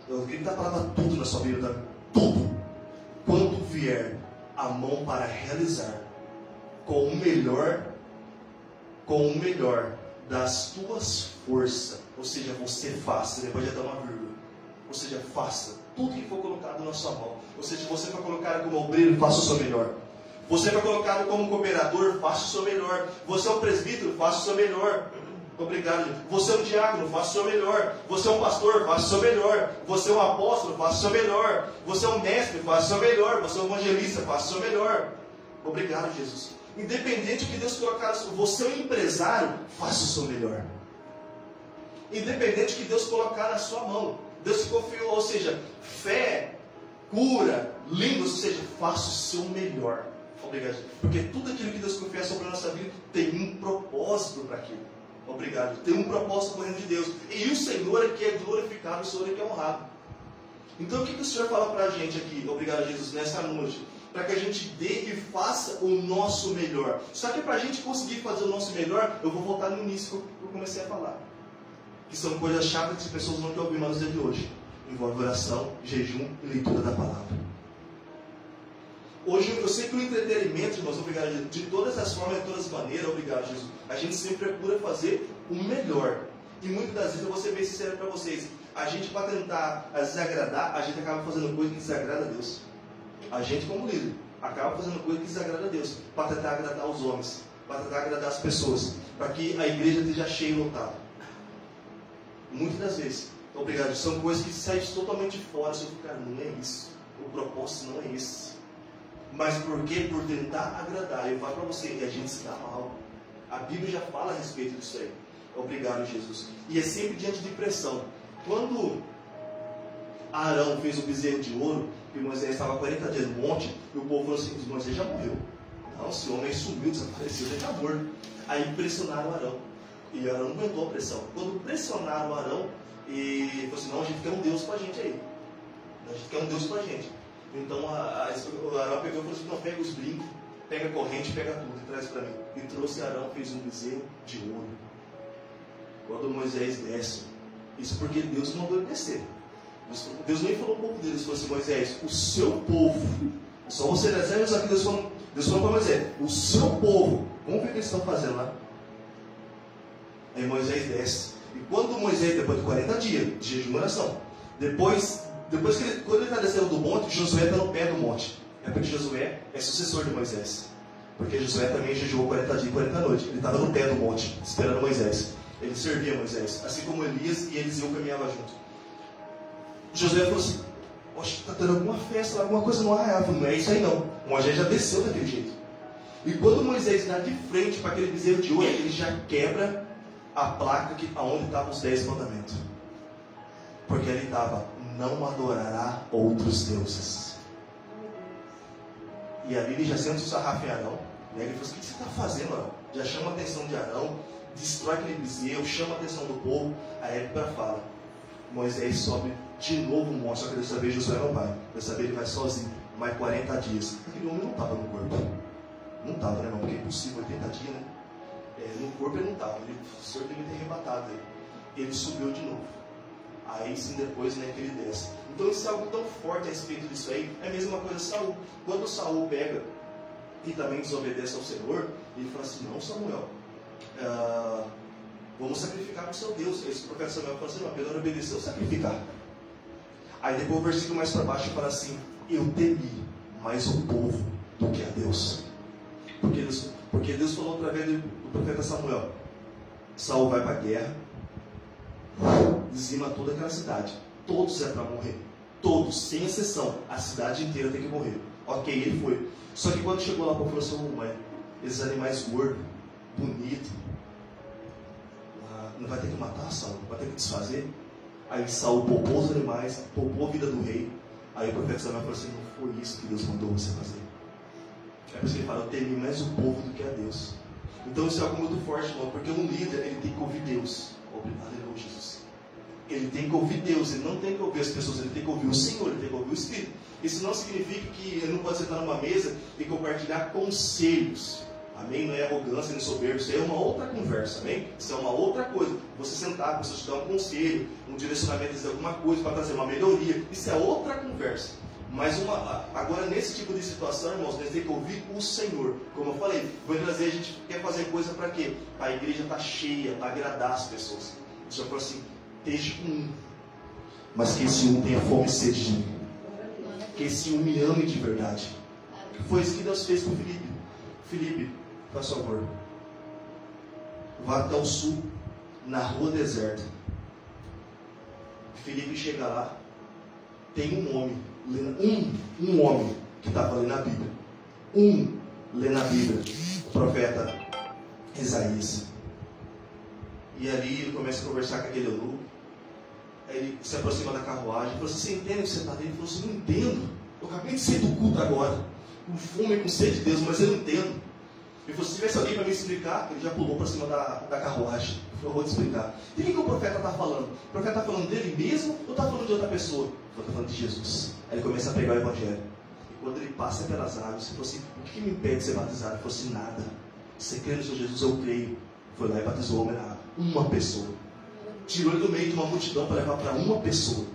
Eu queria que tá a palavra tudo na sua Bíblia, tá? Tudo. Quando vier a mão para realizar com o melhor das tuas forças, ou seja, você faça, depois já dá uma vírgula, ou seja, faça tudo que for colocado na sua mão, ou seja, você foi colocado como obreiro, faça o seu melhor. Você foi colocado como cooperador, faça o seu melhor. Você é o presbítero, faça o seu melhor. Obrigado, Jesus. Você é um diácono, faça o seu melhor. Você é um pastor, faça o seu melhor. Você é um apóstolo, faça o seu melhor. Você é um mestre, faça o seu melhor. Você é um evangelista, faça o seu melhor. Obrigado, Jesus. Independente do que Deus colocar, você é um empresário, faça o seu melhor. Independente do que Deus colocar na sua mão, Deus te confiou, ou seja, fé, cura, línguas, ou seja, faça o seu melhor. Obrigado. Porque tudo aquilo que Deus confia sobre a nossa vida tem um propósito para aquilo. Obrigado. Tem um propósito com o reino de Deus. E o Senhor é que é glorificado, o Senhor é que é honrado. Então o que o Senhor fala para a gente aqui, obrigado, Jesus, nessa noite? Para que a gente dê e faça o nosso melhor. Só que para a gente conseguir fazer o nosso melhor, eu vou voltar no início que eu comecei a falar. Que são coisas chatas que as pessoas não querem ouvir mais no dia de hoje. Envolve oração, jejum e leitura da palavra. Hoje eu sei que o entretenimento, irmãos, obrigado, Jesus, de todas as formas, de todas as maneiras, obrigado, Jesus, a gente sempre procura fazer o melhor. E muitas das vezes eu vou ser bem sincero para vocês, a gente, para tentar desagradar, a gente acaba fazendo coisa que desagrada a Deus. A gente, como líder, acaba fazendo coisa que desagrada a Deus, para tentar agradar os homens, para tentar agradar as pessoas, para que a igreja esteja cheia e lotada. Muitas das vezes, obrigado, são coisas que saem totalmente fora. Você fica, cara, não é isso, o propósito não é esse. Mas por quê? Por tentar agradar. Eu falo para você, a gente se dá mal. A Bíblia já fala a respeito disso aí. Obrigado, Jesus. E é sempre diante de pressão. Quando Arão fez o bezerro de ouro, e Moisés estava 40 dias no monte, e o povo falou assim, Moisés já morreu. Não, esse homem sumiu, desapareceu, já está morto. Aí pressionaram Arão. E Arão não aguentou a pressão. Quando pressionaram Arão, e falou assim, não, a gente quer um Deus para a gente aí. A gente quer um Deus para a gente. Então o Arão pegou e falou assim, não, pega os brincos, pega a corrente, pega tudo e traz para mim. E trouxe Arão, fez um bezerro de ouro. Quando Moisés desce, isso porque Deus mandou ele descer. Deus nem falou o povo dele, ele falou assim, Moisés, o seu povo, só você desce, mas aqui Deus falou para Moisés, o seu povo, vamos ver o que eles estão fazendo lá. Aí Moisés desce. E quando Moisés, depois de 40 dias de jejum e oração, quando ele está descendo do monte, Josué está no pé do monte. É porque Josué é sucessor de Moisés. Porque Josué também jejuou 40 dias e 40 noites. Ele estava no pé do monte, esperando Moisés. Ele servia Moisés, assim como Elias e Eliseu caminhavam junto. Josué falou assim, oxe, está tendo alguma festa, alguma coisa no ar. Não é isso aí não. Moisés já desceu daquele jeito. E quando Moisés dá de frente para aquele bezerro de ouro, ele já quebra a placa onde estavam os 10 mandamentos. Porque ali estava, não adorará outros deuses. E ali ele já sente o sarrafo em Arão. Né? Ele falou assim, o que você está fazendo, Arão? Já chama a atenção de Arão, destrói aquele bezerro, chama a atenção do povo. Aí ele fala, Moisés sobe de novo o monte, só que dessa vez Josué não vai. Dessa vez ele vai sozinho, mais 40 dias. Aquele homem não estava no corpo. Não estava, né, irmão? Porque é impossível, 80 dias, né? No corpo ele não estava. O Senhor teve que ter arrebatado ele. Ele subiu de novo. Aí sim, depois, né, que ele desce. Então isso é algo tão forte a respeito disso aí. É a mesma coisa Saul. Quando Saul pega e também desobedece ao Senhor, ele fala assim, não, Samuel, vamos sacrificar para o seu Deus. Esse profeta Samuel fala assim, não, melhor obedecer ou sacrificar. Aí depois o versículo mais para baixo fala assim, eu temi mais o povo do que a Deus. Porque Deus falou através do profeta Samuel, Saul vai para a guerra, dizima toda aquela cidade, todos é para morrer, todos, sem exceção, a cidade inteira tem que morrer. Ok, ele foi. Só que quando chegou lá para o professor, esses animais gordos, bonitos, não vai ter que matar Saul, vai ter que desfazer. Aí Saul poupou os animais, poupou a vida do rei. Aí o profeta Samuel falou assim, não foi isso que Deus mandou você fazer. É por isso que ele fala, eu temi mais o povo do que a Deus. Então isso é algo muito forte, irmão, porque um líder, ele tem que ouvir Deus. Aleluia, Jesus. Ele tem que ouvir Deus, ele não tem que ouvir as pessoas, ele tem que ouvir o Senhor, ele tem que ouvir o Espírito. Isso não significa que ele não pode sentar numa mesa e compartilhar conselhos. Amém? Não é arrogância nem soberba, isso é uma outra conversa, amém? Isso é uma outra coisa. Você sentar, a pessoa te dar um conselho, um direcionamento, dizer alguma coisa para trazer uma melhoria, isso é outra conversa. Mas agora nesse tipo de situação, irmãos, nós temos que ouvir o Senhor. Como eu falei, muitas vezes a gente quer fazer coisa para quê? Para a igreja estar cheia, para agradar as pessoas. O Senhor falou assim, esteja com um, mas que esse um tenha fome e sede de mim. Que esse um me ame de verdade. Foi isso que Deus fez com Filipe. Filipe, faz favor, vá até o sul na rua deserta. Filipe chega lá, tem um homem, um homem que estava lendo a Bíblia. Lendo a Bíblia, o profeta Isaías. E ali ele começa a conversar com aquele eunuco. Aí ele se aproxima da carruagem e falou assim: você entende o que você está dentro? Ele falou assim: não entendo. Eu acabei de sair do culto agora, com fome, com sede de Deus, mas eu não entendo. Ele falou: se tivesse alguém para me explicar, ele já pulou para cima da carruagem. Ele falou: eu vou te explicar. De quem que o profeta está falando? O profeta está falando dele mesmo ou está falando de outra pessoa? Ele falou: está falando de Jesus. Aí ele começa a pregar o evangelho. E quando ele passa pelas águas, ele falou assim: o que me impede de ser batizado? Ele falou assim: nada. Você crê no Senhor Jesus? Eu creio. Foi lá e batizou o homem na água. Uma pessoa. Tirou ele do meio de uma multidão para levar para uma pessoa.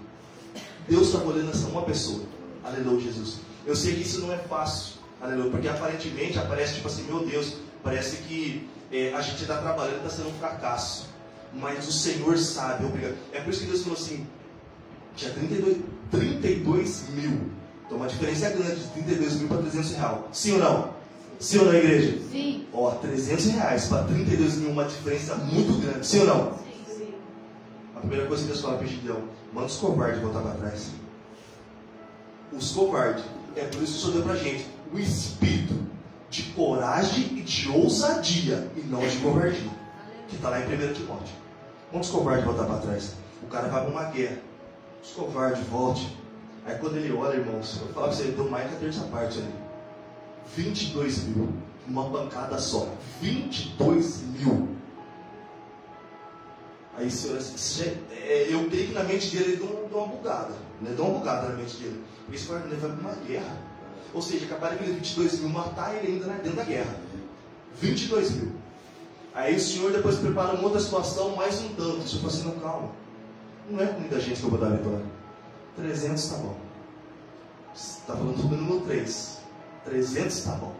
Deus está olhando essa uma pessoa. Aleluia, Jesus. Eu sei que isso não é fácil. Aleluia. Porque aparentemente aparece tipo assim: meu Deus, parece que a gente está trabalhando e está sendo um fracasso. Mas o Senhor sabe. Obrigado. É por isso que Deus falou assim: tinha 32 mil. Então uma diferença grande de 32 mil para 300 reais. Sim ou não? Sim ou não, igreja? Sim. Ó, 300 reais para 32 mil, uma diferença muito grande. Sim ou não? Sim. A primeira coisa que Deus fala para Gideão: manda os covardes voltar para trás. Os covardes. É por isso que o Senhor deu para a gente o espírito de coragem e de ousadia, e não de covardia, que está lá em 1 Timóteo. Manda os covardes voltar para trás. O cara vai para uma guerra. Os covardes voltem. Aí quando ele olha, irmãos, eu vou falar para você, ele deu mais que a terça parte ali. 22 mil. Uma pancada só. 22 mil. Aí, senhor, eu creio que na mente dele ele deu uma bugada. Né? Deu uma bugada na mente dele. Porque isso vai levar para uma guerra. Ou seja, capaz daqueles 22 mil matar ele ainda dentro da guerra. 22 mil. Aí o Senhor depois prepara uma outra situação, mais um tanto. O Senhor fala assim: não, calma. Não é com muita gente que eu vou dar a vitória. 300 tá bom. Está falando do número 3. 300 está bom.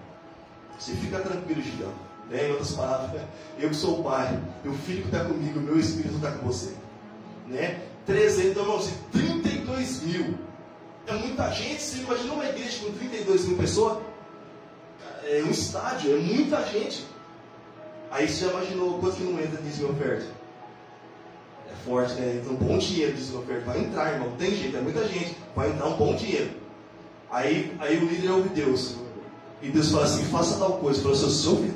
Você fica tranquilo, Gideão. Né? Em outras palavras, eu que sou o pai, meu filho que está comigo, meu espírito está com você. Né? 300, então, irmãos, 32 mil. É muita gente. Você imagina uma igreja com 32 mil pessoas? É um estádio, é muita gente. Aí você já imaginou quanto que não entra dízimo e oferta? É forte, né? Entra um bom dinheiro dízimo e oferta. Vai entrar, irmão, tem jeito, é muita gente. Vai entrar um bom dinheiro. Aí o líder ouve Deus. E Deus fala assim: faça tal coisa. Fala assim,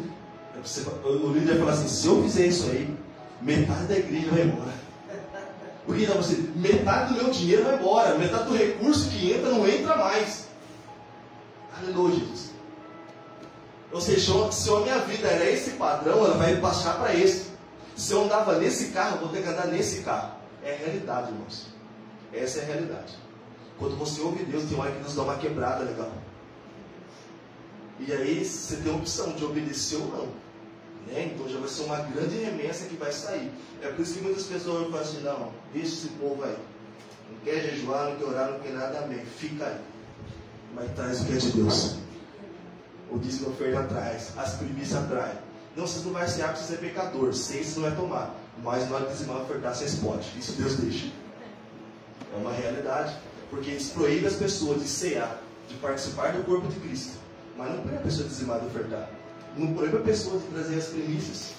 o líder vai falar assim: se eu fizer isso aí, metade da igreja vai embora. Porque não, você, metade do meu dinheiro vai embora. Metade do recurso que entra não entra mais. Aleluia, Jesus. Ou seja, se a minha vida era esse padrão, ela vai baixar para esse. Se eu andava nesse carro, eu vou ter que andar nesse carro. É a realidade, irmãos. Essa é a realidade. Quando você ouve Deus, tem hora que Deus dá uma quebrada legal. E aí você tem a opção de obedecer ou não. Né? Então já vai ser uma grande remessa que vai sair. É por isso que muitas pessoas falam assim: não, deixa esse povo aí. Não quer jejuar, não quer orar, não quer nada, amém. Fica aí. Mas traz o que é de Deus. O dízimo oferta atrás, as primícias atrás. Não, vocês não vão ser aptos a ser pecador. Vocês não vai tomar. Mas na hora de dizimar ofertar, vocês podem. Isso Deus deixa. É uma realidade. Porque eles proíbem as pessoas de cear, de participar do corpo de Cristo. Mas não proíbe a pessoa de dizimar e ofertar. Não proíbe a pessoa de trazer as primícias.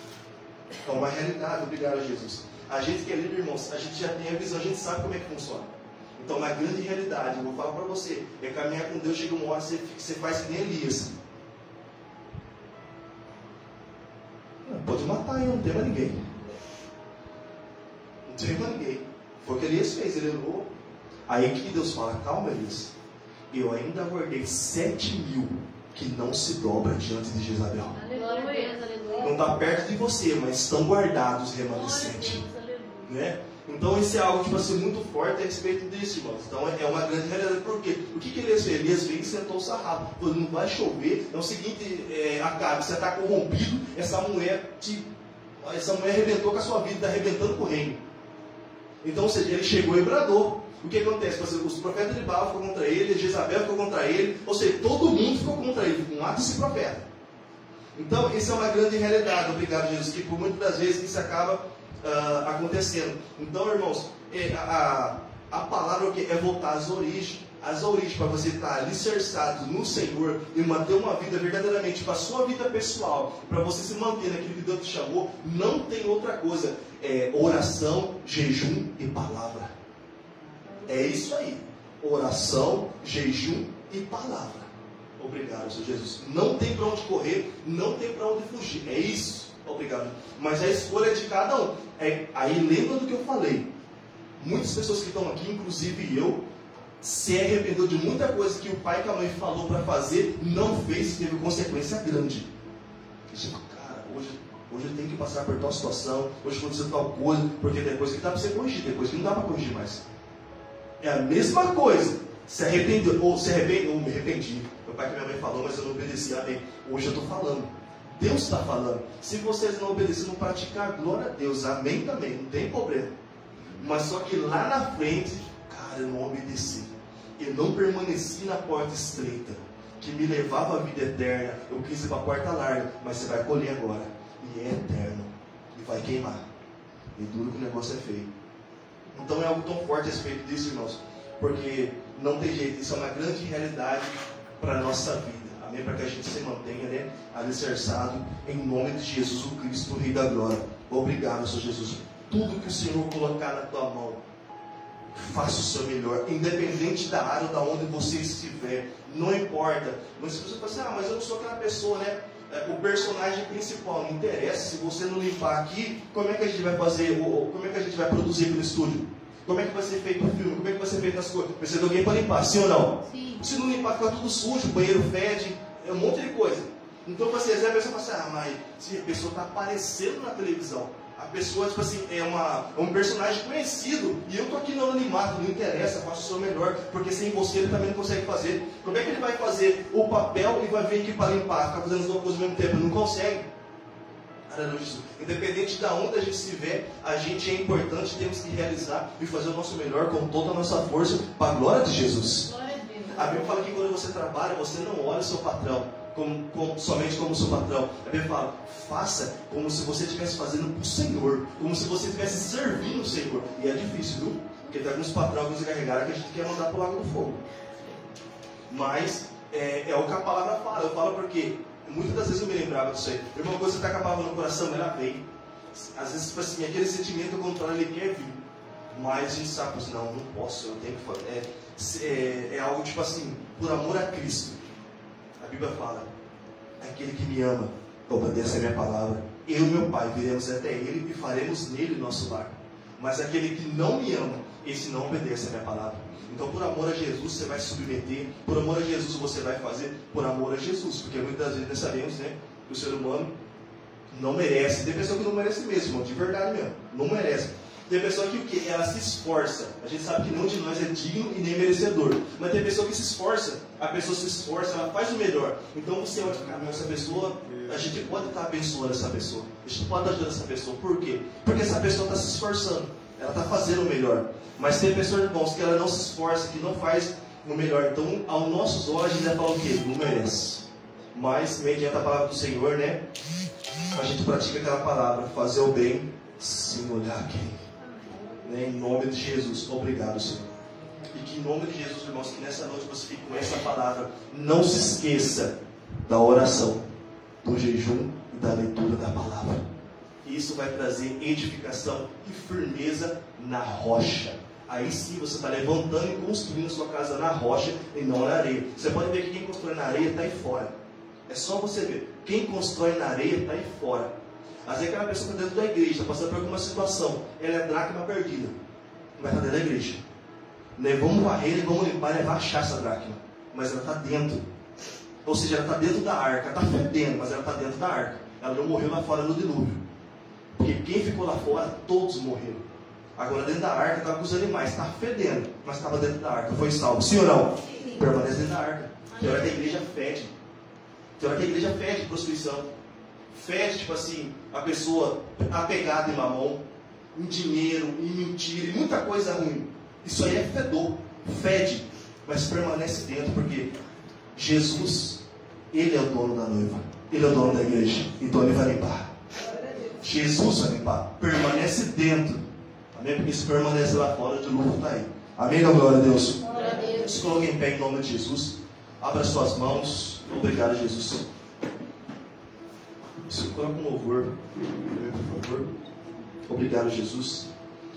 É uma realidade. Obrigado, Jesus. A gente que é líder, irmãos, a gente já tem a visão, a gente sabe como é que funciona. Então, uma grande realidade, eu vou falar para você, é caminhar com Deus. Chega uma hora que você faz que nem Elias. Pode matar, não tem mais ninguém. Não tem mais ninguém. Foi o que Elias fez, ele levou. Aí que Deus fala: calma, Elias, eu ainda guardei 7 mil que não se dobra diante de Jezabel. Aleluia. Não está perto de você, mas estão guardados remanescentes. Né? Então isso é algo tipo assim, muito forte a respeito disso, irmãos. Então é uma grande realidade. Por quê? O que Elias fez? Elias veio e sentou o sarrafo. Falou: não vai chover. É o seguinte, Acabe, você está corrompido. Essa mulher arrebentou com a sua vida, está arrebentando com o reino. Então, ou seja, ele chegou e bradou. O que acontece? Os profetas de Baal ficou contra ele, Jezabel ficou contra ele, ou seja, todo mundo ficou contra ele, com ato desse profeta. Então, isso é uma grande realidade, obrigado, Jesus, que por muitas das vezes isso acaba acontecendo. Então, irmãos, a palavra é voltar às origens. as origens para você estar alicerçado no Senhor e manter uma vida verdadeiramente para a sua vida pessoal, para você se manter naquilo que Deus te chamou, não tem outra coisa. É oração, jejum e palavra. É isso aí. Oração, jejum e palavra. Obrigado, Senhor Jesus. Não tem para onde correr, não tem para onde fugir. É isso. Obrigado. Mas a escolha é de cada um. Aí lembra do que eu falei. Muitas pessoas que estão aqui, inclusive eu, se arrependeu de muita coisa que o pai e a mãe falou para fazer, não fez e teve consequência grande. Tipo, cara, hoje eu tenho que passar por tal situação, hoje aconteceu tal coisa, porque tem coisa que dá para você corrigir, tem coisa que não dá para corrigir mais. É a mesma coisa. Se arrependeu, ou me arrependi. Meu pai e minha mãe falou, mas eu não obedeci. Amém. Hoje eu estou falando. Deus está falando. Se vocês não obedecerem, não praticar, glória a Deus. Amém também, não tem problema. Mas só que lá na frente, cara, eu não obedeci. Eu não permaneci na porta estreita, que me levava à vida eterna. Eu quis ir para a porta larga, mas você vai colher agora. E é eterno. E vai queimar. E duro que o negócio é feio. Então é algo tão forte a respeito disso, irmãos. Porque não tem jeito. Isso é uma grande realidade para a nossa vida. Amém? Para que a gente se mantenha, né, alicerçado em nome de Jesus, o Cristo, o Rei da Glória. Obrigado, Senhor Jesus. Tudo que o Senhor colocar na tua mão, faça o seu melhor, independente da área ou da onde você estiver, não importa. Mas se você fala assim, mas eu não sou aquela pessoa, né? O personagem principal, não interessa. Se você não limpar aqui, como é que a gente vai fazer? Como é que a gente vai produzir pelo estúdio? Como é que vai ser feito o filme? Como é que vai ser feito as coisas? Precisa de alguém para limpar, sim ou não? Sim. Se não limpar, fica tudo sujo, o banheiro fede, é um monte de coisa. Então, você às vezes a pessoa fala assim, mas se a pessoa está aparecendo na televisão, a pessoa, tipo assim, é um personagem conhecido, e eu estou aqui no anonimato, não interessa, faço o seu melhor, porque sem você ele também não consegue fazer. Como é que ele vai fazer o papel e vai vir aqui para limpar, ficar fazendo as duas coisas ao mesmo tempo? Ele não consegue. Independente de onde a gente estiver, a gente é importante, temos que realizar e fazer o nosso melhor com toda a nossa força, para a glória de Jesus. A Bíblia fala que quando você trabalha, você não olha o seu patrão somente como seu patrão. A Bíblia fala, faça como se você estivesse fazendo para o Senhor, como se você estivesse servindo o Senhor. E é difícil, viu? Porque tem alguns patrões que nos encarregaram que a gente quer mandar para o lago do fogo. Mas é o que a palavra fala. Eu falo porque muitas das vezes eu me lembrava disso aí. Uma coisa que está com a palavra no coração, ela vem. Às vezes, tipo assim, aquele sentimento contrário, ele quer vir. Mas a gente sabe, não posso, eu tenho que fazer. É algo tipo assim, por amor a Cristo. A Bíblia fala, aquele que me ama, obedece a minha palavra. Eu e meu Pai viremos até Ele e faremos nele nosso lar. Mas aquele que não me ama, esse não obedece a minha palavra. Então, por amor a Jesus, você vai se submeter. Por amor a Jesus, você vai fazer por amor a Jesus. Porque muitas vezes nós sabemos, né, que o ser humano não merece. Tem pessoa que não merece mesmo, irmão, de verdade mesmo. Não merece. Tem pessoa que o quê? Ela se esforça. A gente sabe que nenhum de nós é digno e nem merecedor. Mas tem pessoa que se esforça. A pessoa se esforça, ela faz o melhor. Então você olha para essa pessoa, a gente pode estar abençoando essa pessoa. A gente pode ajudar essa pessoa. Por quê? Porque essa pessoa está se esforçando. Ela está fazendo o melhor. Mas tem pessoas, irmãos, que ela não se esforça, que não faz o melhor. Então, aos nossos olhos, a gente vai falar o quê? Não merece. Mas, mediante a palavra do Senhor, né? A gente pratica aquela palavra, fazer o bem sem olhar quem. Né? Em nome de Jesus. Obrigado, Senhor. E que em nome de Jesus, irmãos, que nessa noite você fique com essa palavra. Não se esqueça da oração, do jejum e da leitura da palavra. E isso vai trazer edificação e firmeza na rocha. Aí sim você está levantando e construindo sua casa na rocha e não na areia. Você pode ver que quem constrói na areia está aí fora. É só você ver. Quem constrói na areia está aí fora. Às vezes aquela pessoa está dentro da igreja, passando por alguma situação. Ela é dracma perdida. Mas está dentro da igreja. Vamos varrer e vamos limpar e achar essa dracma. Mas ela está dentro. Ou seja, ela está dentro da arca. Ela está fedendo, mas ela está dentro da arca. Ela não morreu lá fora no dilúvio. Porque quem ficou lá fora, todos morreram. Agora dentro da arca estava com os animais. Estava fedendo, mas estava dentro da arca. Foi salvo. Sim ou não? Sim. Permanece dentro da arca. Tem hora que a igreja fede. Tem hora que a igreja fede prostituição. Fede, tipo assim, a pessoa apegada em mamão, em dinheiro, em mentira, em muita coisa ruim. Isso aí é fedor, fede, mas permanece dentro, porque Jesus, Ele é o dono da noiva, Ele é o dono da igreja, então Ele vai limpar. Jesus vai limpar, permanece dentro, amém? Porque se permanece lá fora, de novo está aí. Amém, glória a Deus. Glória a Deus. Se coloque em pé em nome de Jesus. Abra suas mãos. Obrigado, Jesus. Isso, coloca um louvor, por favor. Obrigado, Jesus.